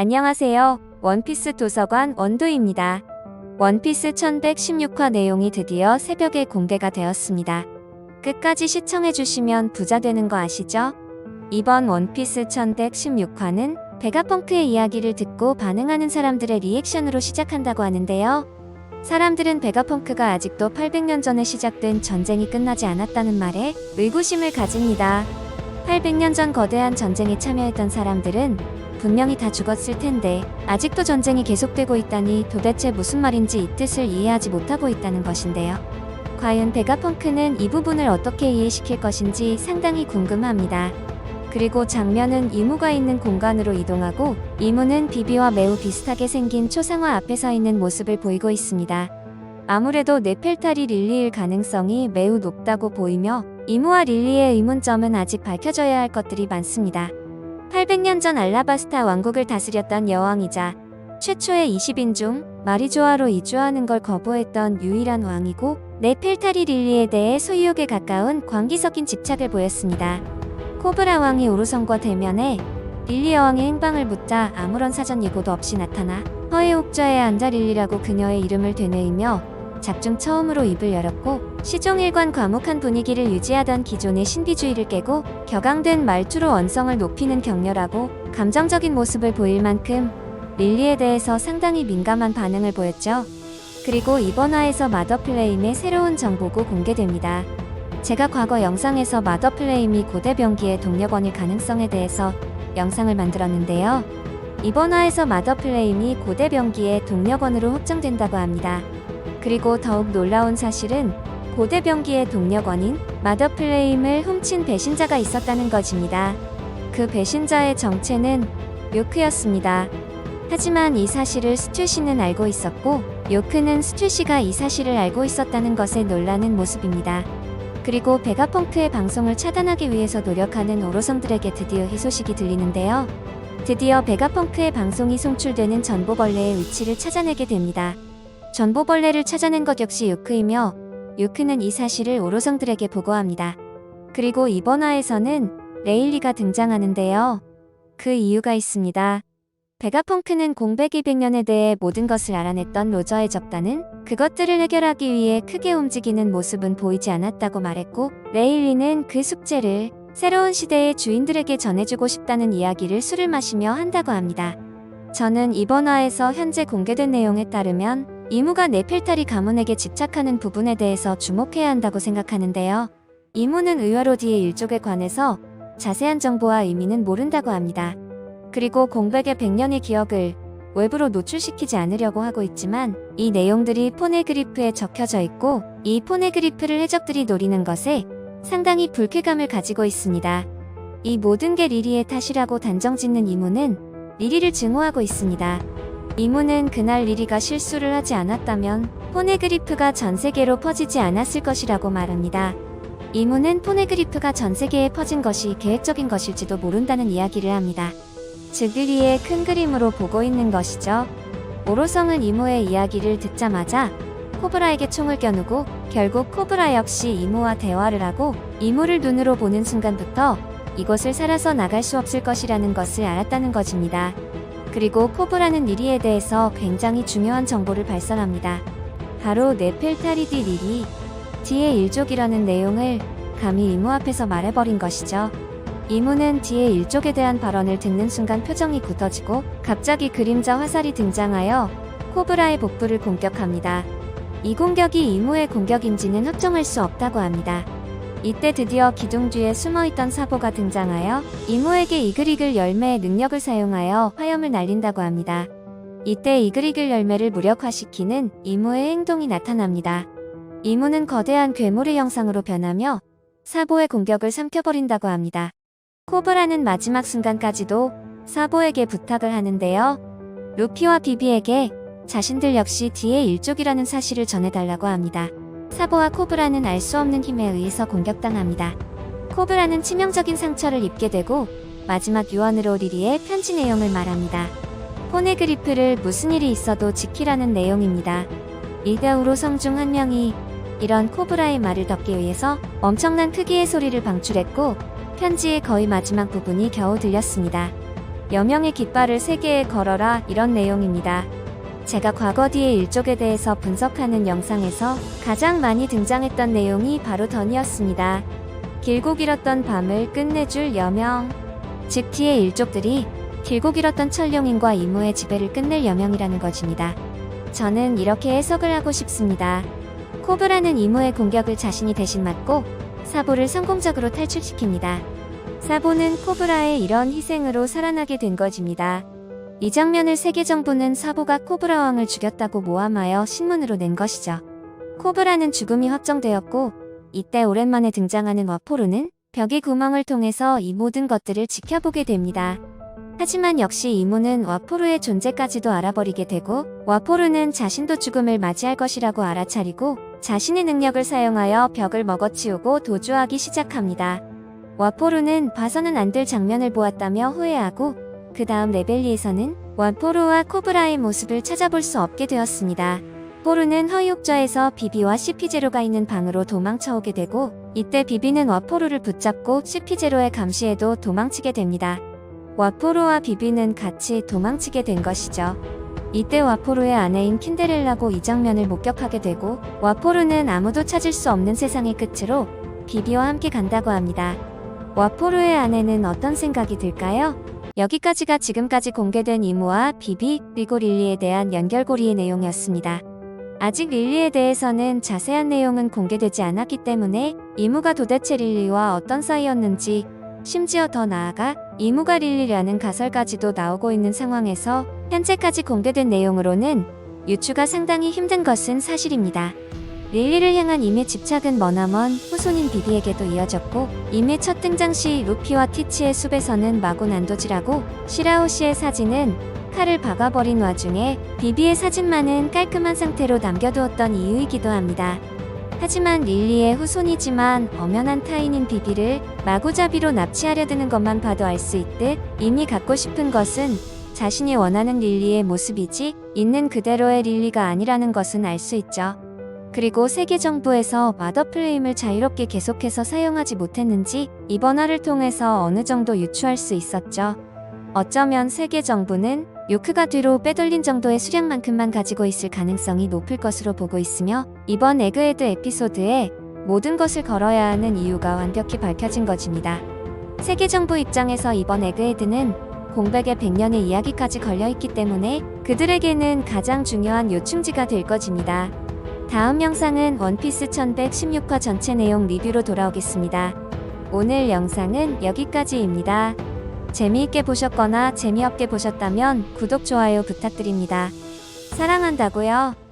안녕하세요. 원피스 도서관 원두입니다. 원피스 1116화 내용이 드디어 새벽에 공개가 되었습니다. 끝까지 시청해주시면 부자 되는 거 아시죠? 이번 원피스 1116화는 베가펑크의 이야기를 듣고 반응하는 사람들의 리액션으로 시작한다고 하는데요. 사람들은 베가펑크가 아직도 800년 전에 시작된 전쟁이 끝나지 않았다는 말에 의구심을 가집니다. 800년 전 거대한 전쟁에 참여했던 사람들은 분명히 다 죽었을 텐데 아직도 전쟁이 계속되고 있다니 도대체 무슨 말인지 이 뜻을 이해하지 못하고 있다는 것인데요. 과연 베가펑크는 이 부분을 어떻게 이해시킬 것인지 상당히 궁금합니다. 그리고 장면은 이무가 있는 공간으로 이동하고 이무는 비비와 매우 비슷하게 생긴 초상화 앞에 서 있는 모습을 보이고 있습니다. 아무래도 네펠탈이 릴리일 가능성이 매우 높다고 보이며 이무와 릴리의 의문점은 아직 밝혀져야 할 것들이 많습니다. 800년 전 알라바스타 왕국을 다스렸던 여왕이자 최초의 20인 중 마리조아로 이주하는 걸 거부했던 유일한 왕이고 네펠탈이 릴리에 대해 소유욕에 가까운 광기 섞인 집착을 보였습니다. 코브라 왕이 오르성과 대면해 릴리 여왕의 행방을 묻자 아무런 사전 예고도 없이 나타나 허의 옥좌에 앉아 릴리라고 그녀의 이름을 되뇌이며 작중 처음으로 입을 열었고 시종일관 과묵한 분위기를 유지하던 기존의 신비주의를 깨고 격앙된 말투로 언성을 높이는 격렬하고 감정적인 모습을 보일 만큼 릴리에 대해서 상당히 민감한 반응을 보였죠. 그리고 이번 화에서 마더플레임의 새로운 정보가 공개됩니다. 제가 과거 영상에서 마더플레임이 고대 병기의 동력원일 가능성에 대해서 영상을 만들었는데요. 이번 화에서 마더플레임이 고대 병기의 동력원으로 확정된다고 합니다. 그리고 더욱 놀라운 사실은 고대 병기의 동력원인 마더플레임을 훔친 배신자가 있었다는 것입니다. 그 배신자의 정체는 요크였습니다. 하지만 이 사실을 스튜시는 알고 있었고 요크는 스튜시가 이 사실을 알고 있었다는 것에 놀라는 모습입니다. 그리고 베가펑크의 방송을 차단하기 위해서 노력하는 오로성들에게 드디어 희소식이 들리는데요. 드디어 베가펑크의 방송이 송출되는 전보벌레의 위치를 찾아내게 됩니다. 전보벌레를 찾아낸 것 역시 요크이며 요크는 이 사실을 오로성들에게 보고합니다. 그리고 이번 화에서는 레일리가 등장하는데요. 그 이유가 있습니다. 베가펑크는 공백 200년에 대해 모든 것을 알아냈던 로저의 접단은 그것들을 해결하기 위해 크게 움직이는 모습은 보이지 않았다고 말했고 레일리는 그 숙제를 새로운 시대의 주인들에게 전해주고 싶다는 이야기를 술을 마시며 한다고 합니다. 저는 이번 화에서 현재 공개된 내용에 따르면 이무가 네펠탈이 가문에게 집착하는 부분에 대해서 주목해야 한다고 생각하는데요. 이무는 의화로디의 일족에 관해서 자세한 정보와 의미는 모른다고 합니다. 그리고 공백의 100년의 기억을 외부로 노출시키지 않으려고 하고 있지만 이 내용들이 포네그리프에 적혀져 있고 이 포네그리프를 해적들이 노리는 것에 상당히 불쾌감을 가지고 있습니다. 이 모든 게 리리의 탓이라고 단정짓는 이무는 리리를 증오하고 있습니다. 이무는 그날 리리가 실수를 하지 않았다면 포네그리프가 전세계로 퍼지지 않았을 것이라고 말합니다. 이무는 포네그리프가 전세계에 퍼진 것이 계획적인 것일지도 모른다는 이야기를 합니다. 즉 리리의 큰 그림으로 보고 있는 것이죠. 오로성은 이무의 이야기를 듣자마자 코브라에게 총을 겨누고 결국 코브라 역시 이무와 대화를 하고 이무를 눈으로 보는 순간부터 이곳을 살아서 나갈 수 없을 것이라는 것을 알았다는 것입니다. 그리고 코브라는 리리에 대해서 굉장히 중요한 정보를 발설합니다. 바로 네펠타리디 리리, 뒤의 일족이라는 내용을 감히 이무 앞에서 말해버린 것이죠. 이무는 뒤의 일족에 대한 발언을 듣는 순간 표정이 굳어지고 갑자기 그림자 화살이 등장하여 코브라의 복부를 공격합니다. 이 공격이 이무의 공격인지는 확정할 수 없다고 합니다. 이때 드디어 기둥 뒤에 숨어있던 사보가 등장하여 이무에게 이글이글 열매의 능력을 사용하여 화염을 날린다고 합니다. 이때 이글이글 열매를 무력화시키는 이무의 행동이 나타납니다. 이무는 거대한 괴물의 형상으로 변하며 사보의 공격을 삼켜버린다고 합니다. 코브라는 마지막 순간까지도 사보에게 부탁을 하는데요. 루피와 비비에게 자신들 역시 뒤의 일족이라는 사실을 전해달라고 합니다. 사보와 코브라는 알 수 없는 힘에 의해서 공격당합니다. 코브라는 치명적인 상처를 입게 되고 마지막 유언으로 리리의 편지 내용을 말합니다. 포네그리프를 무슨 일이 있어도 지키라는 내용입니다. 일가 오로성 중 한 명이 이런 코브라의 말을 듣기 위해서 엄청난 크기의 소리를 방출했고 편지의 거의 마지막 부분이 겨우 들렸습니다. 여명의 깃발을 세계에 걸어라 이런 내용입니다. 제가 과거 뒤의 일족에 대해서 분석하는 영상에서 가장 많이 등장했던 내용이 바로 던이었습니다. 길고 길었던 밤을 끝내줄 여명. 즉 뒤의 일족들이 길고 길었던 천룡인과 이무의 지배를 끝낼 여명이라는 것입니다. 저는 이렇게 해석을 하고 싶습니다. 코브라는 이무의 공격을 자신이 대신 맞고 사보를 성공적으로 탈출시킵니다. 사보는 코브라의 이런 희생으로 살아나게 된 것입니다. 이 장면을 세계 정부는 사보가 코브라 왕을 죽였다고 모함하여 신문으로 낸 것이죠. 코브라는 죽음이 확정되었고 이때 오랜만에 등장하는 와포르는 벽의 구멍을 통해서 이 모든 것들을 지켜보게 됩니다. 하지만 역시 이무는 와포르의 존재까지도 알아버리게 되고 와포르는 자신도 죽음을 맞이할 것이라고 알아차리고 자신의 능력을 사용하여 벽을 먹어치우고 도주하기 시작합니다. 와포르는 봐서는 안 될 장면을 보았다며 후회하고 그 다음 레벨리에서는 와포르와 코브라의 모습을 찾아볼 수 없게 되었습니다. 포르는 허이옥저에서 비비와 CP0가 있는 방으로 도망쳐오게 되고 이때 비비는 와포르를 붙잡고 CP0의 감시에도 도망치게 됩니다. 와포르와 비비는 같이 도망치게 된 것이죠. 이때 와포르의 아내인 킨데렐라고 이 장면을 목격하게 되고 와포르는 아무도 찾을 수 없는 세상의 끝으로 비비와 함께 간다고 합니다. 와포르의 아내는 어떤 생각이 들까요? 여기까지가 지금까지 공개된 이무와 비비 그리고 릴리에 대한 연결고리의 내용이었습니다. 아직 릴리에 대해서는 자세한 내용은 공개되지 않았기 때문에 이무가 도대체 릴리와 어떤 사이였는지 심지어 더 나아가 이무가 릴리라는 가설까지도 나오고 있는 상황에서 현재까지 공개된 내용으로는 유추가 상당히 힘든 것은 사실입니다. 릴리를 향한 임의 집착은 머나먼 후손인 비비에게도 이어졌고 임의 첫 등장 시 루피와 티치의 숲에서는 마구 난도질하고 시라오시의 사진은 칼을 박아버린 와중에 비비의 사진만은 깔끔한 상태로 남겨두었던 이유이기도 합니다. 하지만 릴리의 후손이지만 엄연한 타인인 비비를 마구잡이로 납치하려 드는 것만 봐도 알 수 있듯 이미 갖고 싶은 것은 자신이 원하는 릴리의 모습이지 있는 그대로의 릴리가 아니라는 것은 알 수 있죠. 그리고 세계 정부에서 마더플레임을 자유롭게 계속해서 사용하지 못했는지 이번 화를 통해서 어느 정도 유추할 수 있었죠. 어쩌면 세계 정부는 요크가 뒤로 빼돌린 정도의 수량만큼만 가지고 있을 가능성이 높을 것으로 보고 있으며 이번 에그헤드 에피소드에 모든 것을 걸어야 하는 이유가 완벽히 밝혀진 것입니다. 세계 정부 입장에서 이번 에그헤드는 공백의 100년의 이야기까지 걸려있기 때문에 그들에게는 가장 중요한 요충지가 될 것입니다. 다음 영상은 원피스 1116화 전체 내용 리뷰로 돌아오겠습니다. 오늘 영상은 여기까지입니다. 재미있게 보셨거나 재미없게 보셨다면 구독, 좋아요 부탁드립니다. 사랑한다고요.